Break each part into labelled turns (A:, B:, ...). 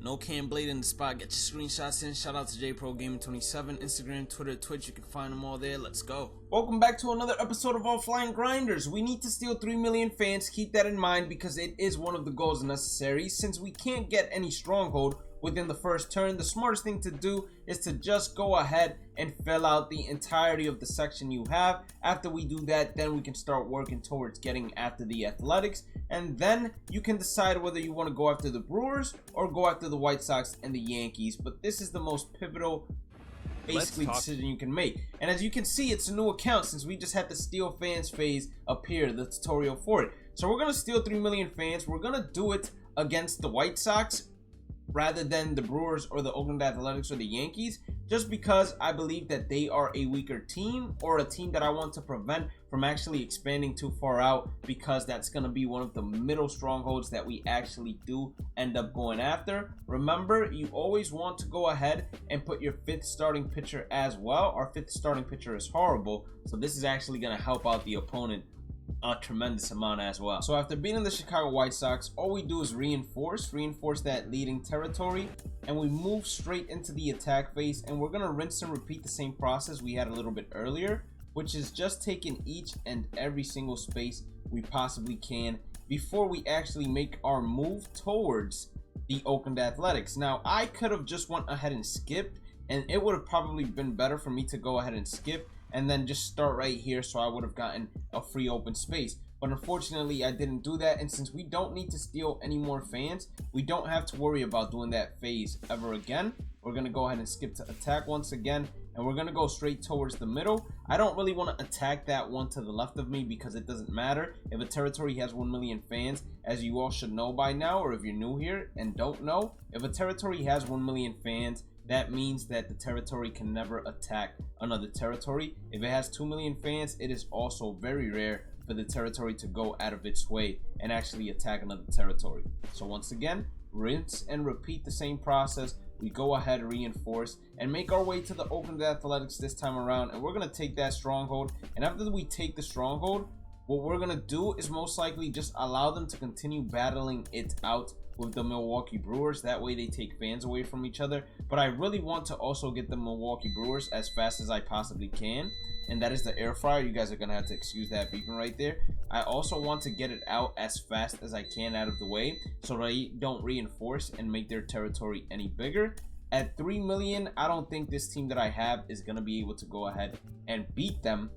A: No Cam Blade in the spot. Get your screenshots in. Shout out to JProGaming27, Instagram, Twitter, Twitch. You can find them all there. Let's go. Welcome back to another episode of Offline Grinders. We need to steal 3 million fans. Keep that in mind because it is one of the goals necessary. Since we can't get any stronghold within the first turn, the smartest thing to do is to just go ahead and fill out the entirety of the section you have. After we do that, then we can start working towards getting after the Athletics, and then you can decide whether you want to go after the Brewers or go after the White Sox and the Yankees. But this is the most pivotal decision you can make. And as you can see, it's a new account since we just had the steal fans phase appear, the tutorial for it. So we're gonna steal 3 million fans. We're gonna do it against the White Sox rather than the Brewers or the Oakland Athletics or the Yankees, just because I believe that they are a weaker team, or a team that I want to prevent from actually expanding too far out, because that's going to be one of the middle strongholds that we actually do end up going after. Remember, you always want to go ahead and put your 5th starting pitcher as well. Our 5th starting pitcher is horrible, so this is actually going to help out the opponent a tremendous amount as well. So after beating the Chicago White Sox, all we do is reinforce that leading territory, and we move straight into the attack phase. And we're gonna rinse and repeat the same process we had a little bit earlier, which is just taking each and every single space we possibly can before we actually make our move towards the Oakland Athletics. Now, I could have just went ahead and skipped, and it would have probably been better for me to go ahead and skip and then just start right here, so I would have gotten a free open space. But unfortunately, I didn't do that, and since we don't need to steal any more fans, we don't have to worry about doing that phase ever again. We're gonna go ahead and skip to attack once again, and we're gonna go straight towards the middle. I don't really want to attack that one to the left of me because it doesn't matter. If a territory has 1 million fans, as you all should know by now, or if you're new here and don't know, if a territory has 1 million fans, that means that the territory can never attack another territory. If it has 2 million fans, it is also very rare for the territory to go out of its way and actually attack another territory. So once again, rinse and repeat the same process. We go ahead, reinforce, and make our way to the Oakland Athletics this time around, and we're going to take that stronghold. And after we take the stronghold, what we're going to do is most likely just allow them to continue battling it out with the Milwaukee Brewers. That way they take fans away from each other. But I really want to also get the Milwaukee Brewers as fast as I possibly can, and that is the air fryer. You guys are gonna have to excuse that beeping right there. I also want to get it out as fast as I can out of the way, so they don't reinforce and make their territory any bigger. At 3 million, I don't think this team that I have is gonna be able to go ahead and beat them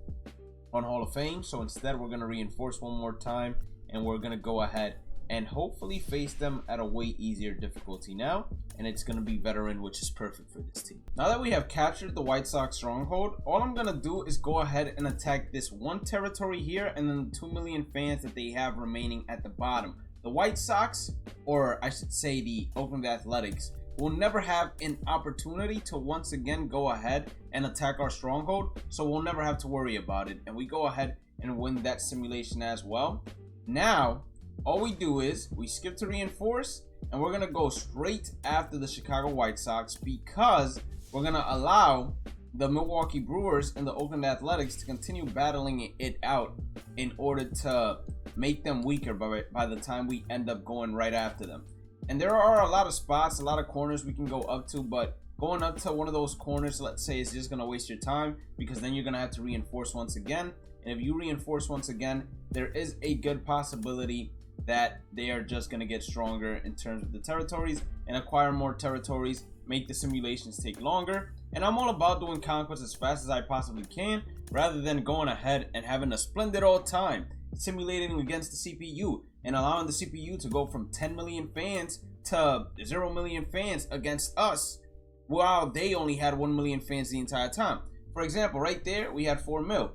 A: on Hall of Fame. So instead, we're gonna reinforce one more time, and we're gonna go ahead and hopefully face them at a way easier difficulty now, and it's going to be veteran, which is perfect for this team. Now that we have captured the White Sox stronghold, all I'm going to do is go ahead and attack this one territory here, and then the 2 million fans that they have remaining at the bottom. The White Sox, or I should say the Oakland Athletics, will never have an opportunity to once again go ahead and attack our stronghold, so we'll never have to worry about it, and we go ahead and win that simulation as well. Now, all we do is we skip to reinforce, and we're gonna go straight after the Chicago White Sox, because we're gonna allow the Milwaukee Brewers and the Oakland Athletics to continue battling it out in order to make them weaker by the time we end up going right after them. And there are a lot of spots, a lot of corners we can go up to, but going up to one of those corners, let's say, is just gonna waste your time, because then you're gonna have to reinforce once again. And if you reinforce once again, there is a good possibility that they are just going to get stronger in terms of the territories and acquire more territories, make the simulations take longer. And I'm all about doing Conquest as fast as I possibly can, rather than going ahead and having a splendid old time simulating against the CPU and allowing the CPU to go from 10 million fans to 0 million fans against us, while they only had 1 million fans the entire time. For example, right there, we had 4 mil.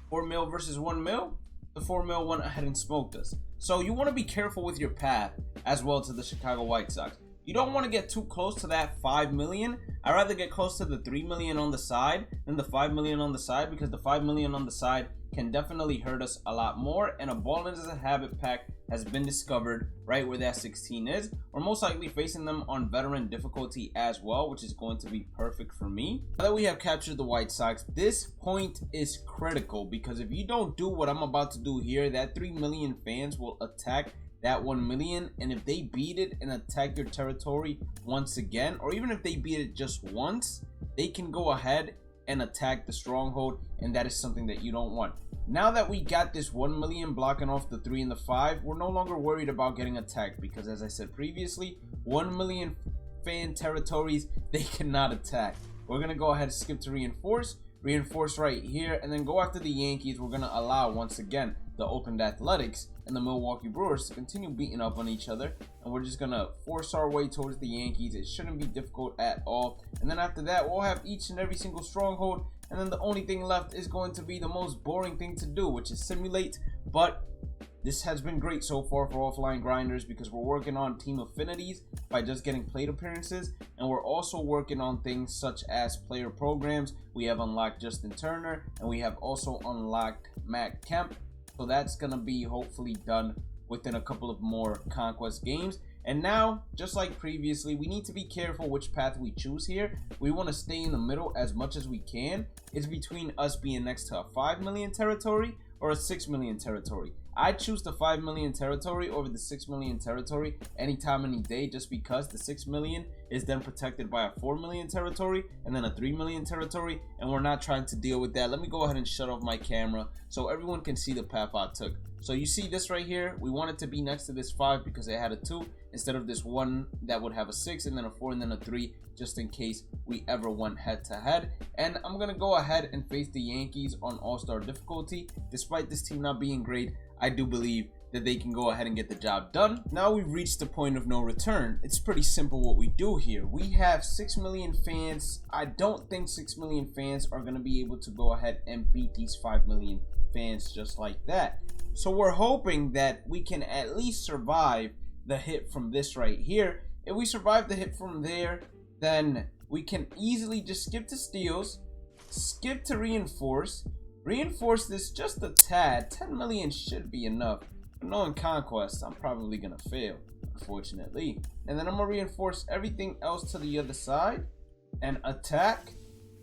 A: 4 mil versus 1 mil. The 4 mil went ahead and smoked us. So you want to be careful with your path as well to the Chicago White Sox. You don't want to get too close to that 5 million. I'd rather get close to the 3 million on the side than the 5 million on the side, because the 5 million on the side can definitely hurt us a lot more. And a ball is a habit pack has been discovered right where that 16 is. We're most likely facing them on veteran difficulty as well, which is going to be perfect for me. Now that we have captured the White Sox, this point is critical, because if you don't do what I'm about to do here, that 3 million fans will attack that 1 million, and if they beat it and attack your territory once again, or even if they beat it just once, they can go ahead and attack the stronghold, and that is something that you don't want. Now that we got this 1 million blocking off the 3 and the 5, we're no longer worried about getting attacked, because as I said previously, 1 million fan territories, they cannot attack. We're gonna go ahead and skip to reinforce right here, and then go after the Yankees. We're gonna allow once again the Oakland Athletics and the Milwaukee Brewers to continue beating up on each other, and we're just gonna force our way towards the Yankees. It shouldn't be difficult at all, and then after that we'll have each and every single stronghold, and then the only thing left is going to be the most boring thing to do, which is simulate. But this has been great so far for Offline Grinders, because we're working on team affinities by just getting plate appearances, and we're also working on things such as player programs. We have unlocked Justin Turner, and we have also unlocked Matt Kemp. So that's gonna be hopefully done within a couple of more Conquest games. And now, just like previously, we need to be careful which path we choose here. We want to stay in the middle as much as we can. It's between us being next to a 5 million territory or a 6 million territory. I choose the 5 million territory over the 6 million territory anytime, any day, just because the 6 million is then protected by a 4 million territory and then a 3 million territory, and we're not trying to deal with that. Let me go ahead and shut off my camera so everyone can see the path I took. So you see this right here, we want it to be next to this 5 because it had a 2 instead of this 1 that would have a 6 and then a 4 and then a 3, just in case we ever went head to head. And I'm gonna go ahead and face the Yankees on all-star difficulty. Despite this team not being great, I do believe that they can go ahead and get the job done. Now we've reached the point of no return. It's pretty simple what we do here. We have 6 million fans. I don't think 6 million fans are going to be able to go ahead and beat these 5 million fans just like that. So we're hoping that we can at least survive the hit from this right here. If we survive the hit from there, then we can easily just skip to steals, skip to reinforce this just a tad. 10 million should be enough. But knowing Conquest, I'm probably gonna fail, unfortunately. And then I'm gonna reinforce everything else to the other side and attack.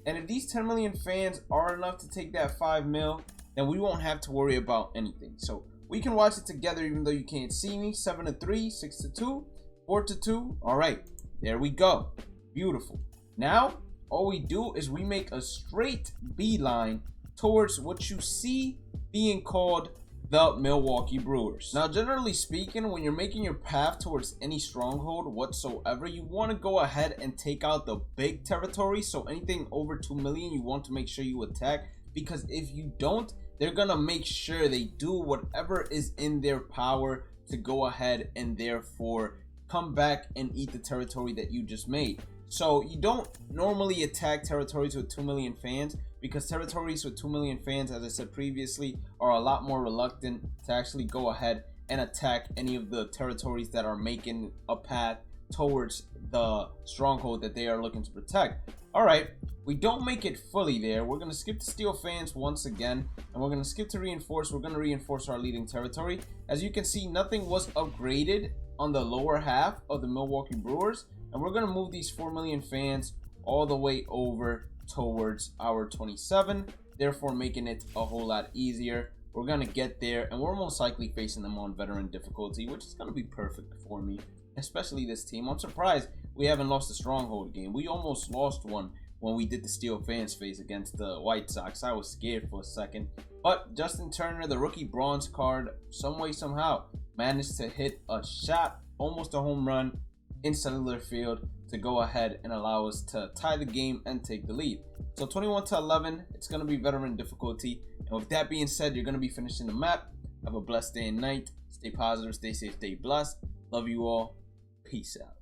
A: And if these 10 million fans are enough to take that 5 mil, then we won't have to worry about anything. So we can watch it together even though you can't see me. 7-3, 6-2, 4-2. All right, there we go. Beautiful. Now all we do is we make a straight beeline towards what you see being called the Milwaukee Brewers. Now, generally speaking, when you're making your path towards any stronghold whatsoever, you want to go ahead and take out the big territory. So anything over 2 million, you want to make sure you attack, because if you don't, they're gonna make sure they do whatever is in their power to go ahead and therefore come back and eat the territory that you just made. So you don't normally attack territories with 2 million fans, because territories with 2 million fans, as I said previously, are a lot more reluctant to actually go ahead and attack any of the territories that are making a path towards the stronghold that they are looking to protect. All right, we don't make it fully there. We're going to skip to steal fans once again, and we're going to skip to reinforce. We're going to reinforce our leading territory. As you can see, nothing was upgraded on the lower half of the Milwaukee Brewers, and we're going to move these 4 million fans all the way over towards our 27, therefore making it a whole lot easier. We're going to get there, and we're most likely facing them on veteran difficulty, which is going to be perfect for me, especially this team. I'm surprised we haven't lost a stronghold game. We almost lost one when we did the Steel Fans phase against the White Sox. I was scared for a second, but Justin Turner, the rookie bronze card, some way somehow managed to hit a shot, almost a home run in Cellular Field, to go ahead and allow us to tie the game and take the lead. So 21-11, it's going to be veteran difficulty. And with that being said, you're going to be finishing the map. Have a blessed day and night. Stay positive, stay safe, stay blessed. Love you all. Peace out.